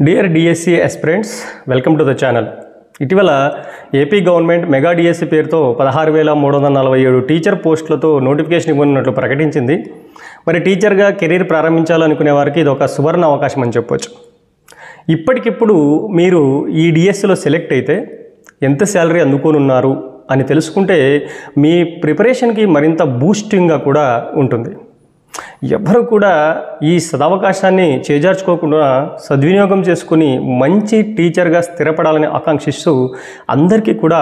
Dear DSC aspirants, welcome to the channel. ఇటీవల AP government mega DSC పేరుతో 16,347 teacher పోస్టులతో notification ఇవ్వనున్నట్లు ప్రకటించింది. మరి టీచర్గా కెరీర్ ప్రారంభించాలనుకునే వారికి ఇది ఒక సువర్ణ అవకాశం అని చెప్పొచ్చు. ఇప్పటికిప్పుడు మీరు ఈ డిఎస్సిలో సెలెక్ట్ అయితే ఎంత శాలరీ అందుకోనున్నారు అని తెలుసుకుంటే మీ ప్రిపరేషన్కి మరింత బూస్టింగ్గా కూడా ఉంటుంది. ఎవరు కూడా ఈ సదవకాశాన్ని చేజార్చుకోకుండా సద్వినియోగం చేసుకుని మంచి టీచర్గా స్థిరపడాలని ఆకాంక్షిస్తూ అందరికీ కూడా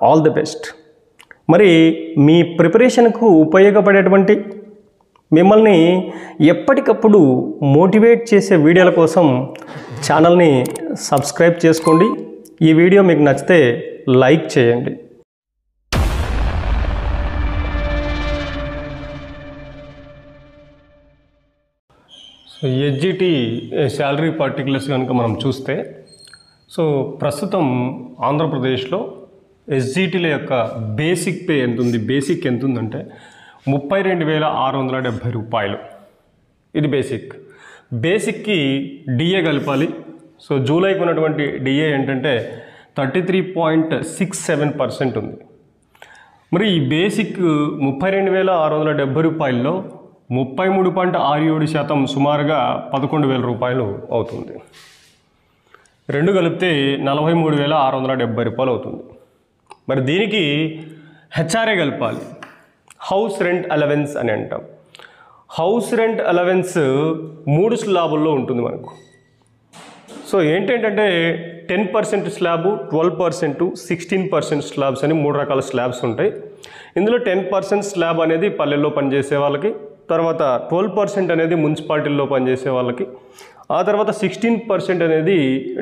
ఆల్ ది బెస్ట్. మరి మీ ప్రిపరేషన్కు ఉపయోగపడేటువంటి మిమ్మల్ని ఎప్పటికప్పుడు మోటివేట్ చేసే వీడియోల కోసం ఛానల్ని సబ్స్క్రైబ్ చేసుకోండి. ఈ వీడియో మీకు నచ్చితే లైక్ చేయండి. సో ఎస్జిటి శాలరీ పర్టికులర్స్ కనుక మనం చూస్తే ప్రస్తుతం ఆంధ్రప్రదేశ్లో ఎస్జిటిల యొక్క బేసిక్ పే ఎంత ఉంది, బేసిక్ ఎంత ఉందంటే 32,670 రూపాయలు. ఇది బేసిక్కి డిఏ కలపాలి. సో జూలైకి ఉన్నటువంటి డిఏ ఏంటంటే 33.67% ఉంది. మరి ఈ బేసిక్ 32,670 రూపాయల్లో 33.67% సుమారుగా 11,000 రూపాయలు అవుతుంది. రెండు కలిపితే 43,670 రూపాయలు అవుతుంది. మరి దీనికి హెచ్ఆర్ఏ కలపాలి, హౌస్ రెంట్ అలవెన్స్ అని అంటాం. హౌస్ రెంట్ అలవెన్స్ 3 స్లాబుల్లో ఉంటుంది మనకు. సో ఏంటంటే 10% స్లాబు, 12%, 16% స్లాబ్స్ అని 3 రకాల స్లాబ్స్ ఉంటాయి. ఇందులో 10% స్లాబ్ అనేది పల్లెల్లో పనిచేసే వాళ్ళకి, తర్వాత 12% అనేది మున్సిపాలిటీల్లో పనిచేసే వాళ్ళకి, ఆ తర్వాత 16% అనేది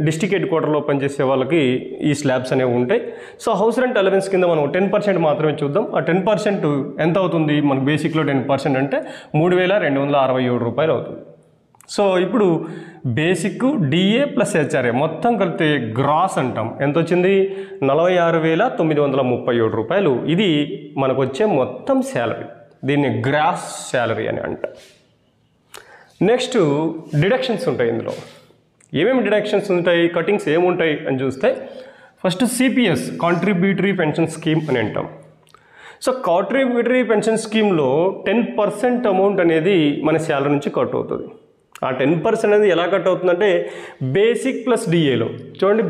డిస్ట్రిక్ట్ హెడ్ క్వార్టర్లో పనిచేసే వాళ్ళకి ఈ స్లాబ్స్ అనేవి ఉంటాయి. సో హౌస్ రెంట్ అలవెన్స్ కింద మనం 10% మాత్రమే చూద్దాం. ఆ 10% ఎంత అవుతుంది మనకు? బేసిక్లో 10% అంటే 3,267 రూపాయలు అవుతుంది. సో ఇప్పుడు బేసిక్, డిఏ ప్లస్ హెచ్ఆర్ఏ మొత్తం కలిపితే గ్రాస్ అంటాం. ఎంత వచ్చింది? 46,937 రూపాయలు. ఇది మనకు వచ్చే మొత్తం శాలరీ. దీన్ని గ్రాస్ శాలరీ అని అంటాం. నెక్స్ట్ డిడక్షన్స్ ఉంటాయి. ఇందులో ఏమేమి డిడక్షన్స్ ఉంటాయి, కటింగ్స్ ఏముంటాయి అని చూస్తే first CPS, contributory pension scheme అని అంటాం. సో కాంట్రిబ్యూటరీ పెన్షన్ స్కీమ్లో 10% అమౌంట్ అనేది మన శాలరీ నుంచి కట్ అవుతుంది. ఆ 10% అనేది ఎలా కట్ అవుతుందంటే బేసిక్ ప్లస్ డిఏలో చూడండి.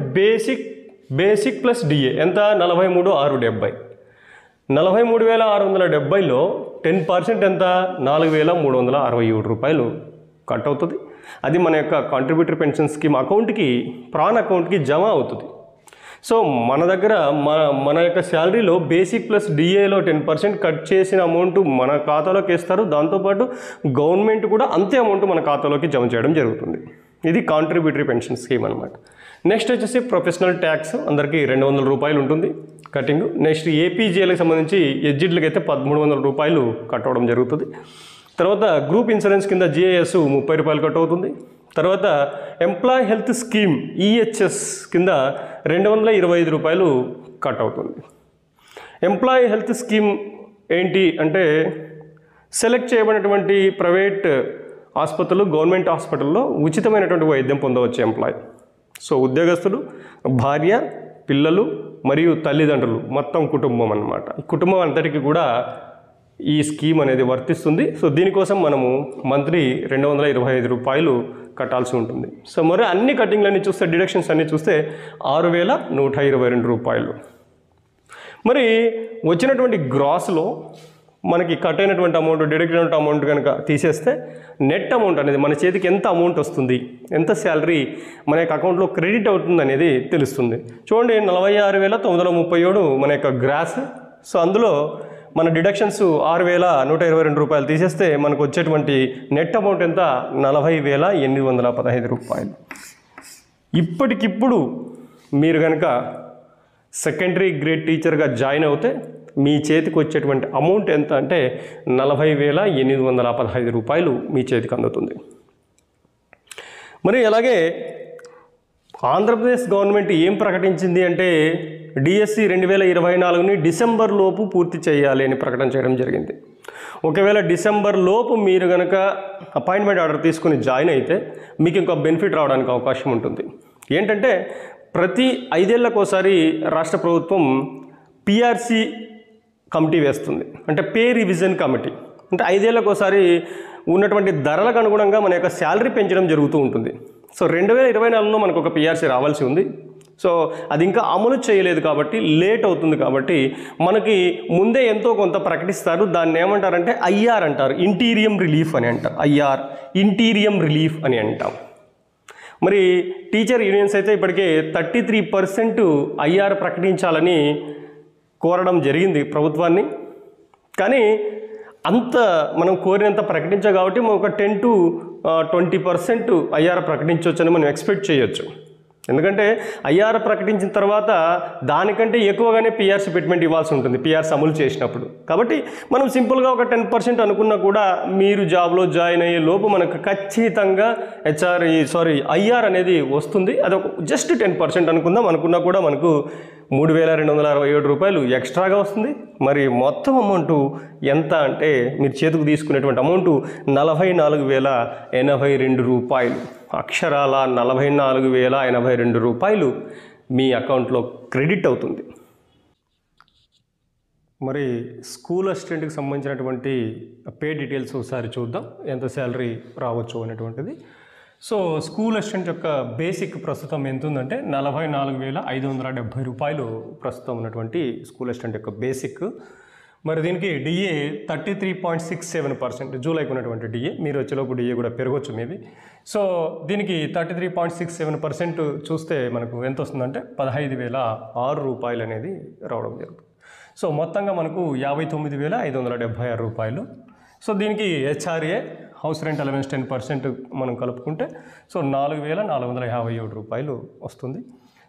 బేసిక్ ప్లస్ డిఏ ఎంత? 43,670. 43,670లో 10% ఎంత? 4,367 రూపాయలు కట్ అవుతుంది. అది మన యొక్క కాంట్రిబ్యూటరీ పెన్షన్ స్కీమ్ అకౌంట్కి, ప్రాన్ అకౌంట్కి జమ అవుతుంది. సో మన దగ్గర మన యొక్క శాలరీలో బేసిక్ ప్లస్ డిఏలో 10% కట్ చేసిన అమౌంట్ మన ఖాతాలోకి వేస్తారు. దాంతోపాటు గవర్నమెంట్ కూడా అంతే అమౌంట్ మన ఖాతాలోకి జమ చేయడం జరుగుతుంది. ఇది కాంట్రిబ్యూటరీ పెన్షన్ స్కీమ్ అనమాట. నెక్స్ట్ వచ్చేసి ప్రొఫెషనల్ ట్యాక్స్ అందరికీ 200 రూపాయలు ఉంటుంది కటింగ్. నెక్స్ట్ ఏపీజేలకు సంబంధించి ఎస్జిట్లకి అయితే 1,300 రూపాయలు కట్ అవ్వడం జరుగుతుంది. తర్వాత గ్రూప్ ఇన్సూరెన్స్ కింద జిఐఎస్ 30 రూపాయలు కట్ అవుతుంది. తర్వాత ఎంప్లాయ్ హెల్త్ స్కీమ్ ఈహెచ్ఎస్ కింద 225 రూపాయలు కట్ అవుతుంది. ఎంప్లాయ్ హెల్త్ స్కీమ్ ఏంటి అంటే సెలెక్ట్ చేయబడినటువంటి ప్రైవేట్ ఆసుపత్రులు, గవర్నమెంట్ హాస్పిటల్లో ఉచితమైనటువంటి వైద్యం పొందవచ్చు ఎంప్లాయ్. సో ఉద్యోగస్తులు, భార్య, పిల్లలు మరియు తల్లిదండ్రులు మొత్తం కుటుంబం అన్నమాట. ఈ కుటుంబం అంతటికి కూడా ఈ స్కీమ్ అనేది వర్తిస్తుంది. సో దీనికోసం మనము మంత్లీ 225 రూపాయలు కట్టాల్సి ఉంటుంది. సో మరి అన్ని కటింగ్లన్నీ చూస్తే, డిడక్షన్స్ అన్నీ చూస్తే 6,122 రూపాయలు. మరి వచ్చినటువంటి గ్రాస్లో మనకి కట్ అయినటువంటి అమౌంట్, డిడక్ట్ అయినటువంటి అమౌంట్ కనుక తీసేస్తే నెట్ అమౌంట్ అనేది మన చేతికి ఎంత అమౌంట్ వస్తుంది, ఎంత శాలరీ మన యొక్క అకౌంట్లో క్రెడిట్ అవుతుంది అనేది తెలుస్తుంది. చూడండి, 46,937 మన యొక్క గ్రాస్. సో అందులో మన డిడక్షన్స్ 6,122 రూపాయలు తీసేస్తే మనకు వచ్చేటువంటి నెట్ అమౌంట్ ఎంత? 40,815 రూపాయలు. ఇప్పటికిప్పుడు మీరు కనుక సెకండరీ గ్రేడ్ టీచర్గా జాయిన్ అవుతే మీ చేతికి వచ్చేటువంటి అమౌంట్ ఎంత అంటే 40,815 రూపాయలు మీ చేతికి అందుతుంది. మరి అలాగే ఆంధ్రప్రదేశ్ గవర్నమెంట్ ఏం ప్రకటించింది అంటే డిఎస్సి 2024ని డిసెంబర్ లోపు పూర్తి చేయాలి అని ప్రకటన చేయడం జరిగింది. ఒకవేళ డిసెంబర్ లోపు మీరు కనుక అపాయింట్మెంట్ ఆర్డర్ తీసుకుని జాయిన్ అయితే మీకు ఇంకో బెనిఫిట్ రావడానికి అవకాశం ఉంటుంది. ఏంటంటే ప్రతి 5 ఏళ్లకోసారి రాష్ట్ర ప్రభుత్వం పిఆర్సి కమిటీ వేస్తుంది, అంటే పే రివిజన్ కమిటీ. అంటే 5 ఏళ్లకోసారి ఉన్నటువంటి ధరలకు అనుగుణంగా మన యొక్క శాలరీ పెంచడం జరుగుతూ ఉంటుంది. సో 2024లో మనకు ఒక పిఆర్సి రావాల్సి ఉంది. సో అది ఇంకా అమలు చేయలేదు కాబట్టి లేట్ అవుతుంది. కాబట్టి మనకి ముందే ఎంతో కొంత ప్రకటిస్తారు. దాన్ని ఏమంటారంటే ఐఆర్ అంటారు, ఇంటీరియం రిలీఫ్ అని అంటారు. ఐఆర్ ఇంటీరియం రిలీఫ్ అని అంటాం. మరి టీచర్ యూనియన్స్ అయితే ఇప్పటికే 33% ఐఆర్ ప్రకటించాలని కోరడం జరిగింది ప్రభుత్వాన్ని. కానీ అంత మనం కోరినంత ప్రకటించాం కాబట్టి మనం ఒక 10 to 20% ఐఆర్ ప్రకటించవచ్చని మనం ఎక్స్పెక్ట్ చేయొచ్చు. ఎందుకంటే ఐఆర్ ప్రకటించిన తర్వాత దానికంటే ఎక్కువగానే పిఆర్సీ పెట్టమెంట్ ఇవ్వాల్సి ఉంటుంది పిఆర్సీ అమలు చేసినప్పుడు. కాబట్టి మనం సింపుల్గా ఒక 10% అనుకున్నా కూడా మీరు జాబ్లో జాయిన్ అయ్యే లోపు మనకు ఖచ్చితంగా ఐఆర్ అనేది వస్తుంది. అదొక జస్ట్ 10% అనుకున్నా కూడా మనకు 3,267 రూపాయలు ఎక్స్ట్రాగా వస్తుంది. మరి మొత్తం అమౌంట్ ఎంత అంటే మీరు చేతికి తీసుకునేటువంటి అమౌంట్ 44,082 రూపాయలు. అక్షరాల 44,082 రూపాయలు మీ అకౌంట్లో క్రెడిట్ అవుతుంది. మరి స్కూల్ అసిస్టెంట్కి సంబంధించినటువంటి పే డీటెయిల్స్ ఒకసారి చూద్దాం, ఎంత శాలరీ రావచ్చు అనేటువంటిది. సో స్కూల్ అసిస్టెంట్ యొక్క బేసిక్ ప్రస్తుతం ఎంత ఉందంటే 44,570 రూపాయలు ప్రస్తుతం ఉన్నటువంటి స్కూల్ అసిస్టెంట్ యొక్క బేసిక్. మరి దీనికి డిఏ 33.67%, జూలైకి ఉన్నటువంటి డిఏ. మీరు వచ్చేలోపు డిఏ కూడా పెరగవచ్చు మేబీ. సో దీనికి 33.67% చూస్తే మనకు ఎంత వస్తుందంటే 15,006 రూపాయలు అనేది రావడం జరుగుతుంది. సో మొత్తంగా మనకు 59,576 రూపాయలు. సో దీనికి హెచ్ఆర్ఏ హౌస్ రెంట్ అలవెన్స్ 10% మనం కలుపుకుంటే సో 4,457 రూపాయలు వస్తుంది.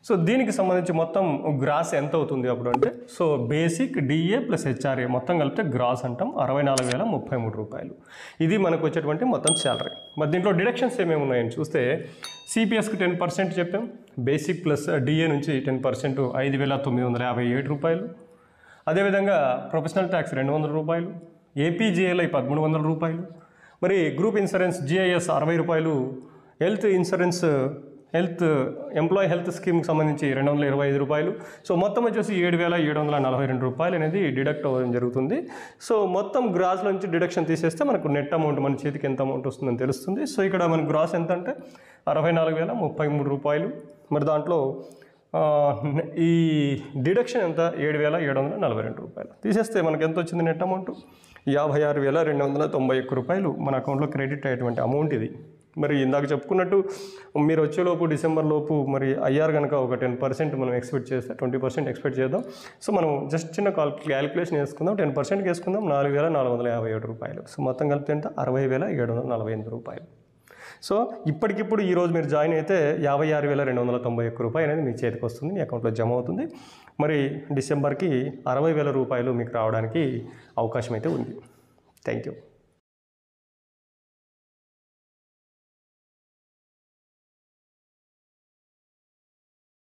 సో దీనికి సంబంధించి మొత్తం గ్రాస్ ఎంత అవుతుంది అప్పుడు అంటే so basic DA plus HRA మొత్తం కలిపితే గ్రాస్ అంటాం 64,033 రూపాయలు. ఇది మనకు వచ్చేటువంటి మొత్తం శాలరీ. మరి దీంట్లో డిడక్షన్స్ ఏమేమి ఉన్నాయని చూస్తే సిపిఎస్కి 10% చెప్పాం, బేసిక్ ప్లస్ డిఏ నుంచి 10% 5,957 రూపాయలు. అదేవిధంగా ప్రొఫెషనల్ ట్యాక్స్ 200 రూపాయలు, ఏపీజీఎల్ఐ 1,300 రూపాయలు, మరి గ్రూప్ ఇన్సూరెన్స్ జిఐఎస్ 60 రూపాయలు, హెల్త్ ఇన్సూరెన్స్ ఎంప్లాయీ హెల్త్ స్కీమ్కి సంబంధించి 225 రూపాయలు. సో మొత్తం వచ్చేసి 7,742 రూపాయలు అనేది డిడక్ట్ అవ్వడం జరుగుతుంది. సో మొత్తం గ్రాస్ నుంచి డిడక్షన్ తీసేస్తే మనకు నెట్ అమౌంట్ మన చేతికి ఎంత అమౌంట్ వస్తుందని తెలుస్తుంది. సో ఇక్కడ మన గ్రాస్ ఎంత అంటే 64,033 రూపాయలు. మరి దాంట్లో ఈ డిడక్షన్ ఎంత 7,742 రూపాయలు తీసేస్తే మనకు ఎంత వచ్చింది నెట్ అమౌంట్ 56,291 రూపాయలు మన అకౌంట్లో క్రెడిట్ అయ్యేటువంటి అమౌంట్ ఇది. మరి ఇందాక చెప్పుకున్నట్టు మీరు వచ్చేలోపు డిసెంబర్ లోపు మరి ఐఆర్ కనుక ఒక 10% మనం ఎక్స్పెక్ట్ చేస్తే 20% ఎక్స్పెక్ట్ చేద్దాం. సో మనం జస్ట్ చిన్న క్యాలిక్యులేషన్ వేసుకుందాం, 10% వేసుకుందాం, 4,457 రూపాయలు. సో మొత్తం కలిపితే ఎంత 60,748 రూపాయలు. సో ఇప్పటికిప్పుడు ఈరోజు మీరు జాయిన్ అయితే 56,291 రూపాయలు అనేది మీ చేతికి వస్తుంది, మీ అకౌంట్లో జమ అవుతుంది. మరి డిసెంబర్కి 60,000 రూపాయలు మీకు రావడానికి అవకాశం అయితే ఉంది. Thank you.